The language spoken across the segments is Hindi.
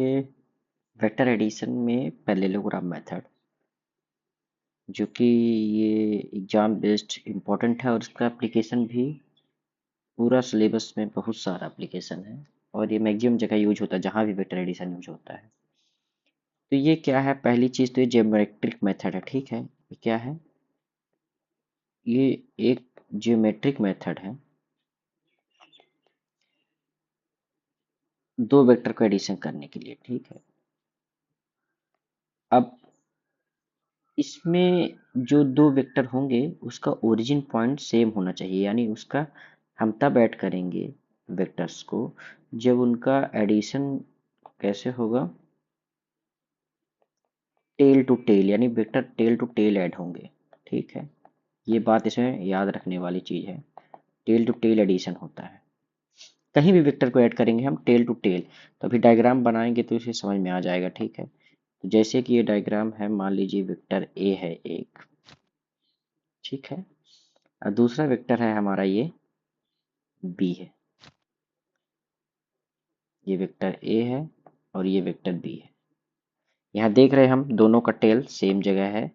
ये वेक्टर एडिशन में पैरेललोग्राम मेथड जो कि ये एग्जाम बेस्ड इम्पोर्टेंट है और इसका एप्लीकेशन भी पूरा सिलेबस में बहुत सारा एप्लीकेशन है और ये मैक्सिमम जगह यूज होता है जहाँ भी वेक्टर एडिशन यूज होता है। तो ये क्या है, पहली चीज़ तो ये ज्योमेट्रिक मेथड है। ठीक है, ये क्या है? ये एक ज्योमेट्रिक मेथड है दो वेक्टर को एडिशन करने के लिए। ठीक है, अब इसमें जो दो वेक्टर होंगे उसका ओरिजिन पॉइंट सेम होना चाहिए, यानी उसका हम तब ऐड करेंगे वेक्टर्स को जब उनका एडिशन कैसे होगा, टेल टू टेल, यानी vector tail to tail add होंगे। ठीक है, ये बात इसमें याद रखने वाली चीज़ है, टेल टू टेल एडिशन होता है। कहीं भी वेक्टर को ऐड करेंगे हम टेल टू टेल, तो अभी डायग्राम बनाएंगे तो इसे समझ में आ जाएगा। ठीक है, तो जैसे कि ये डायग्राम है, मान लीजिए वेक्टर ए है एक। ठीक है, और दूसरा वेक्टर है हमारा ये बी है। ये वेक्टर ए है और ये वेक्टर बी है। यहाँ देख रहे हैं हम दोनों का टेल सेम जगह है,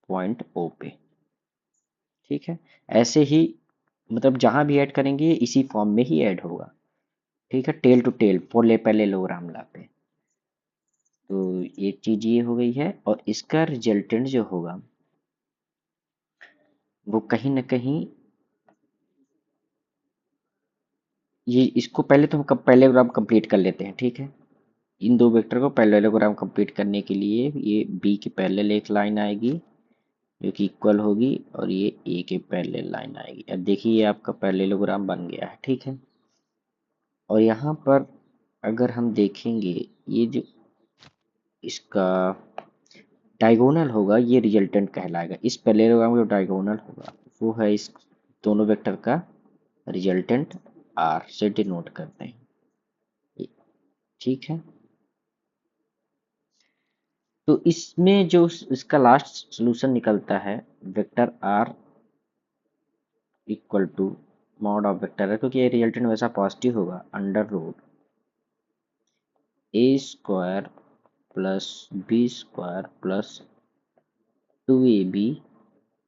पॉइंट ओ पे। ठीक है, ऐसे ही मतलब जहां भी ऐड करेंगे ये इसी फॉर्म में ही ऐड होगा। ठीक है, टेल टू टेल पोले पैरेललोग्राम ला पे। तो एक चीज ये हो गई है और इसका रिजल्टेंट जो होगा वो कहीं ना कहीं ये, इसको पहले तो हम पैरेललोग्राम कंप्लीट कर लेते हैं। ठीक है, इन दो वेक्टर को पैरेललोग्राम कंप्लीट करने के लिए ये बी के पैरेलल एक लाइन आएगी जो कि इक्वल होगी और ये ए के पैरेलल लाइन आएगी। अब देखिए ये आपका पैरेललोग्राम बन गया है। ठीक है, और यहाँ पर अगर हम देखेंगे ये जो इसका डायगोनल होगा ये रिजल्टेंट कहलाएगा। इस पैरेललोग्राम का जो डायगोनल होगा वो है इस दोनों वेक्टर का रिजल्टेंट आर से डिनोट करते हैं। ठीक है, तो इसमें जो इसका लास्ट सॉल्यूशन निकलता है vector R equal to mod of vector है, क्योंकि ये रिजल्टेंट वैसा पॉजिटिव होगा, under root A square plus B square plus 2ab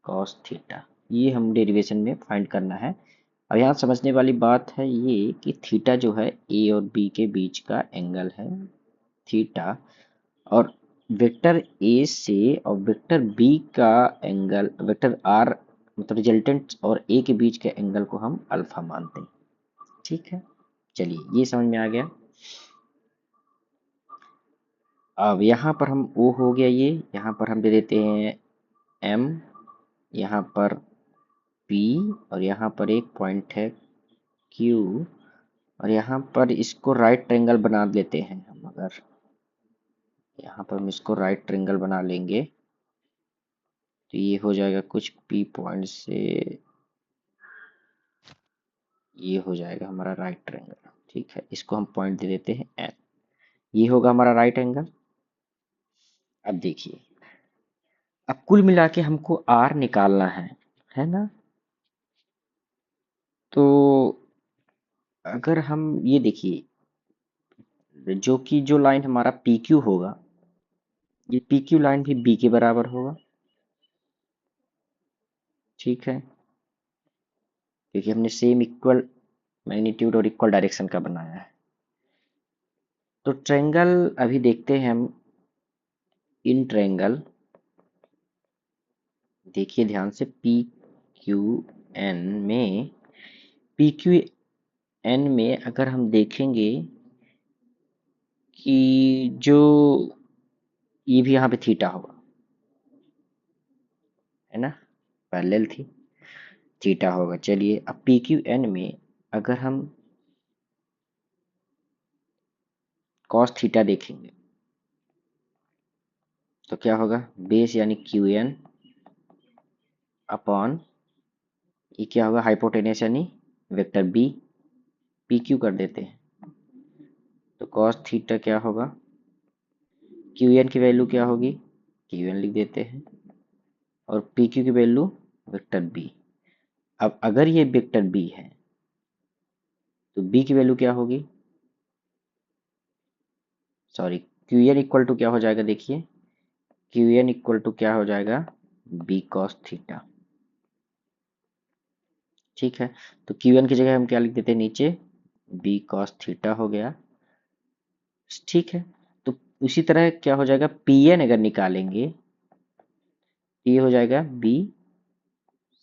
cos theta. ये हम डेरिवेशन में फाइंड करना है। अब यहाँ समझने वाली बात है ये कि थीटा जो है ए और बी के बीच का एंगल है थीटा, और वेक्टर ए से और वेक्टर बी का एंगल वेक्टर आर मतलब रिजल्टेंट और ए के बीच के एंगल को हम अल्फा मानते हैं। ठीक है, चलिए ये समझ में आ गया। अब यहाँ पर हम ओ हो गया, ये यहाँ पर हम दे देते हैं एम, यहाँ पर पी, और यहाँ पर एक पॉइंट है क्यू, और यहाँ पर इसको राइट ट्रायंगल बना लेते हैं हम। अगर यहाँ पर हम इसको राइट ट्रायंगल बना लेंगे तो ये हो जाएगा कुछ पी पॉइंट से, ये हो जाएगा हमारा राइट ट्रायंगल। ठीक है, इसको हम पॉइंट दे देते हैं एन, ये होगा हमारा राइट एंगल। अब देखिए, अब कुल मिला के हमको आर निकालना है ना? तो अगर हम ये देखिए, जो कि जो लाइन हमारा पी क्यू होगा, ये पी क्यू लाइन भी बी के बराबर होगा। ठीक है, क्योंकि हमने सेम इक्वल मैग्नीट्यूड और इक्वल डायरेक्शन का बनाया है। तो ट्रायंगल अभी देखते हैं हम, इन ट्रायंगल देखिए ध्यान से, पी क्यू एन में, पी क्यू एन में अगर हम देखेंगे कि जो ये भी यहाँ पे थीटा होगा, है ना, पैरेलल थी, थीटा होगा। चलिए अब पी क्यू एन में अगर हम कॉस थीटा देखेंगे तो क्या होगा, बेस यानी क्यू एन अपॉन ये क्या होगा, हाइपोटेनस यानी वेक्टर बी, पी क्यू कर देते हैं तो कॉस थीटा क्या होगा, क्यू एन की वैल्यू क्या होगी, क्यू एन लिख देते हैं, और पी क्यू की वैल्यू वेक्टर बी। अब अगर ये वेक्टर बी है तो बी की वैल्यू क्या होगी, sorry, Q N equal to क्या हो जाएगा, देखिए क्यू एन इक्वल टू क्या हो जाएगा, बी कॉस थीटा। ठीक है, तो क्यू एन की जगह हम क्या लिख देते हैं नीचे, बी कॉस थीटा हो गया। ठीक है, तो उसी तरह क्या हो जाएगा, पी एन अगर निकालेंगे तो ये हो जाएगा बी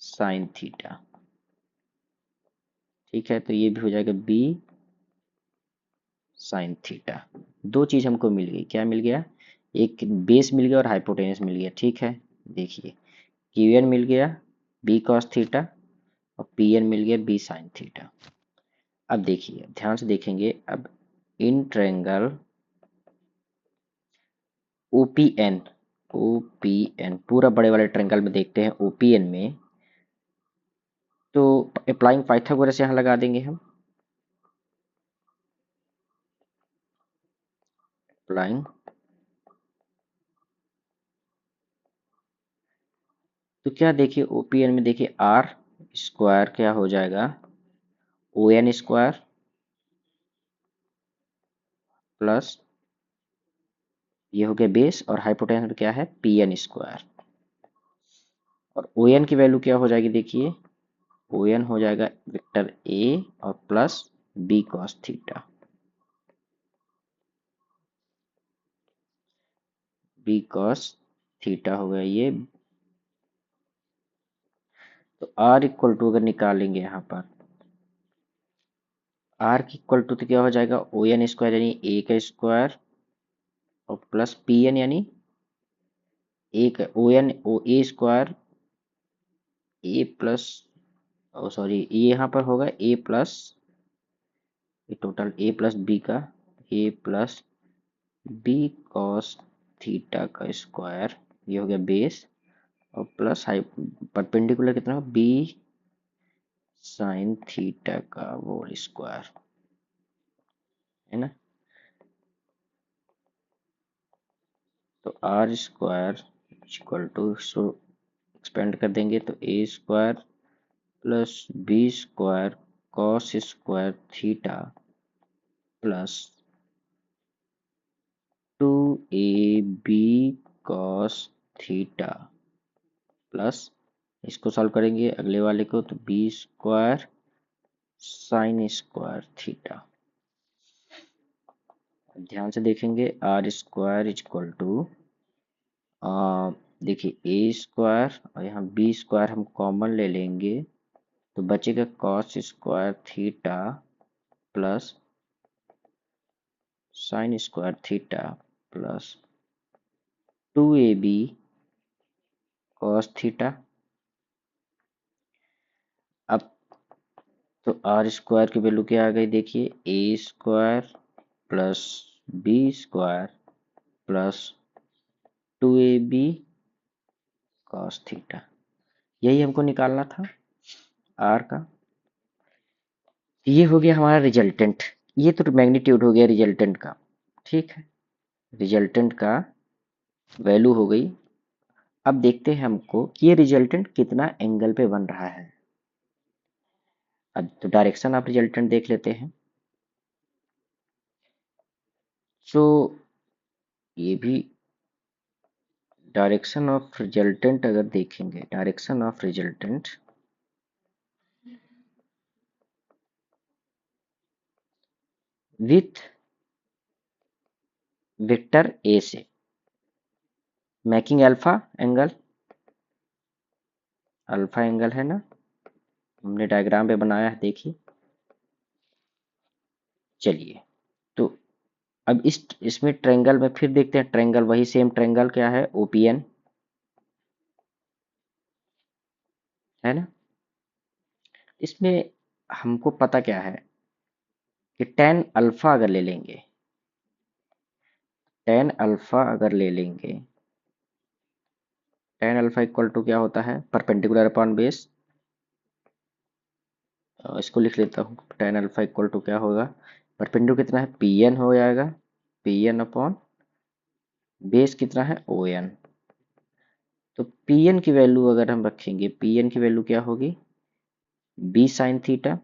साइन थीटा। ठीक है, तो ये भी हो जाएगा बी साइन थीटा। दो चीज हमको मिल गई, क्या मिल गया, एक बेस मिल गया और हाइपोटेनस मिल गया। ठीक है, देखिए क्यू एन मिल गया बी कॉस थीटा और पी एन मिल गया बी साइन थीटा। अब देखिए ध्यान से देखेंगे, अब इन ट्रायंगल ओपीएन, ओपीएन पूरा बड़े वाले ट्रायंगल में देखते हैं ओपीएन में, तो अप्लाइंग पाइथागोरस यहाँ लगा देंगे हम। अप्लाइंग, तो क्या देखिए ओपीएन में देखिए आर स्क्वायर क्या हो जाएगा, ओ एन स्क्वायर प्लस ये हो गया बेस और हाइपोटेनस में क्या है पी एन स्क्वायर, और ओ एन की वैल्यू क्या हो जाएगी, देखिए ओ एन हो जाएगा वेक्टर ए और plus B cos theta, B cos theta हो गया ये। तो आर इक्वल टू अगर निकालेंगे यहाँ पर, आर की इक्वल टू तो क्या हो जाएगा ओ एन स्क्वायर यानी ए का स्क्वायर और प्लस पी एन यानी ए का O N O A square A plus, oh sorry ये यहाँ पर होगा ए प्लस, ये टोटल ए प्लस बी का, A plus B cos theta का स्क्वायर, ये हो गया बेस और प्लस हाई परपेंडिकुलर कितना बी साइन थीटा का होल स्क्वायर, है ना। तो R square equal to, so expand कर देंगे तो A square plus B square cos square theta plus two A B cos theta plus, इसको सॉल्व करेंगे अगले वाले को तो B square sine square theta. ध्यान से देखेंगे आर स्क्वायर इक्वल टू, देखिए ए स्क्वायर और यहाँ बी स्क्वायर हम कॉमन ले लेंगे तो बचेगा cos square theta plus sine square theta plus two A B cos theta. अब तो आर स्क्वायर की वैल्यू क्या आ गई, देखिए A square plus B square plus two A B cos theta, यही हमको निकालना था आर का। ये हो गया हमारा रिजल्टेंट, ये तो मैग्नीट्यूड हो गया रिजल्टेंट का। ठीक है, रिजल्टेंट का वैल्यू हो गई। अब देखते हैं हमको कि ये रिजल्टेंट कितना एंगल पे बन रहा है। अब तो डायरेक्शन ऑफ रिजल्टेंट देख लेते हैं। सो ये भी डायरेक्शन ऑफ रिजल्टेंट अगर देखेंगे, direction of resultant with vector A से making alpha angle, alpha angle है ना, हमने डायग्राम पे बनाया है देखिए। चलिए, तो अब इसमें ट्रायंगल में फिर देखते हैं, ट्रायंगल वही सेम ट्रायंगल क्या है ओपीएन, है ना। इसमें हमको पता क्या है कि टेन अल्फा अगर ले लेंगे, टेन अल्फा अगर ले लेंगे, टेन अल्फा इक्वल टू क्या होता है परपेंडिकुलर अपॉन बेस, इसको लिख लेता हूँ, टेन अल्फा इक्वल टू क्या होगा, परपेंडिकुलर कितना है पी एन हो जाएगा, पी एन अपॉन बेस कितना है ओ एन। तो पी एन की वैल्यू अगर हम रखेंगे, पी एन की वैल्यू क्या होगी बी साइन थीटा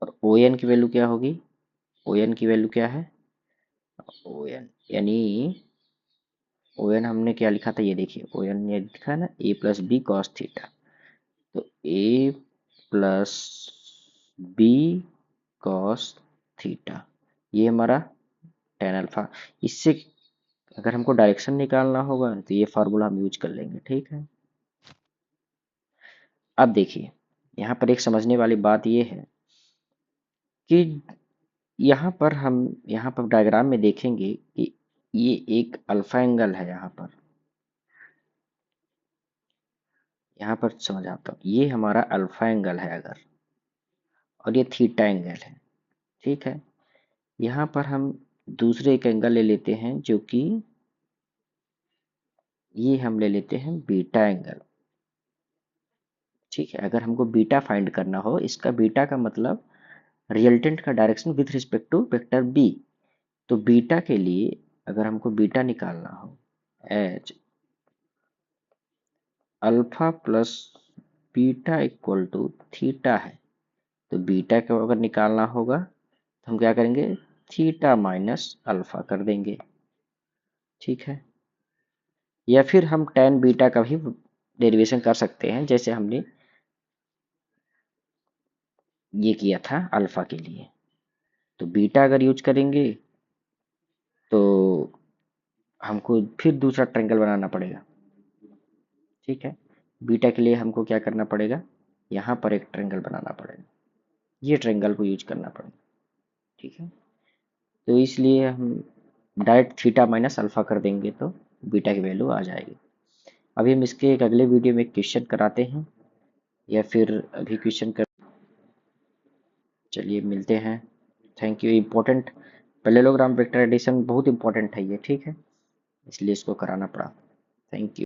और ओ एन की वैल्यू क्या होगी ओ एन की वैल्यू क्या है, ओ एन यानी ओ एन हमने क्या लिखा था, ये देखिए ओ एन ने लिखा है ना ए प्लस बी कॉस थीटा, तो ए प्लस बी कॉस थीटा, ये हमारा टेन अल्फा। इससे अगर हमको डायरेक्शन निकालना होगा तो ये फार्मूला हम यूज कर लेंगे, ठीक है। अब देखिए यहाँ पर एक समझने वाली बात ये है कि यहाँ पर डायग्राम में देखेंगे कि ये एक अल्फा एंगल है, यहाँ पर समझ आता हूँ, ये हमारा अल्फा एंगल है अगर, और ये थीटा एंगल है, ठीक है। यहाँ पर हम दूसरे एक एंगल ले लेते हैं जो कि ये हम ले लेते हैं बीटा एंगल, ठीक है। अगर हमको बीटा फाइंड करना हो, इसका बीटा का मतलब रिजल्टेंट का direction with respect to vector B, तो बीटा के लिए अगर हमको बीटा निकालना हो H alpha plus beta equal to theta है, तो बीटा को अगर निकालना होगा तो हम क्या करेंगे, थीटा माइनस अल्फा कर देंगे, ठीक है। या फिर हम टेन बीटा का भी डेरिवेशन कर सकते हैं, जैसे हमने ये किया था अल्फा के लिए। तो बीटा अगर यूज करेंगे तो हमको फिर दूसरा ट्रायंगल बनाना पड़ेगा, ठीक है। बीटा के लिए हमको क्या करना पड़ेगा, यहाँ पर एक ट्रायंगल बनाना पड़ेगा, ये ट्रायंगल को यूज करना पड़ेगा, ठीक है। तो इसलिए हम डायरेक्ट थीटा माइनस अल्फा कर देंगे तो बीटा की वैल्यू आ जाएगी। अभी हम इसके एक अगले वीडियो में क्वेश्चन कराते हैं, या फिर अभी क्वेश्चन कर, चलिए मिलते हैं। Thank you. Important parallelogram vector addition बहुत इंपॉर्टेंट है ये, ठीक है, इसलिए इसको कराना पड़ा। Thank you.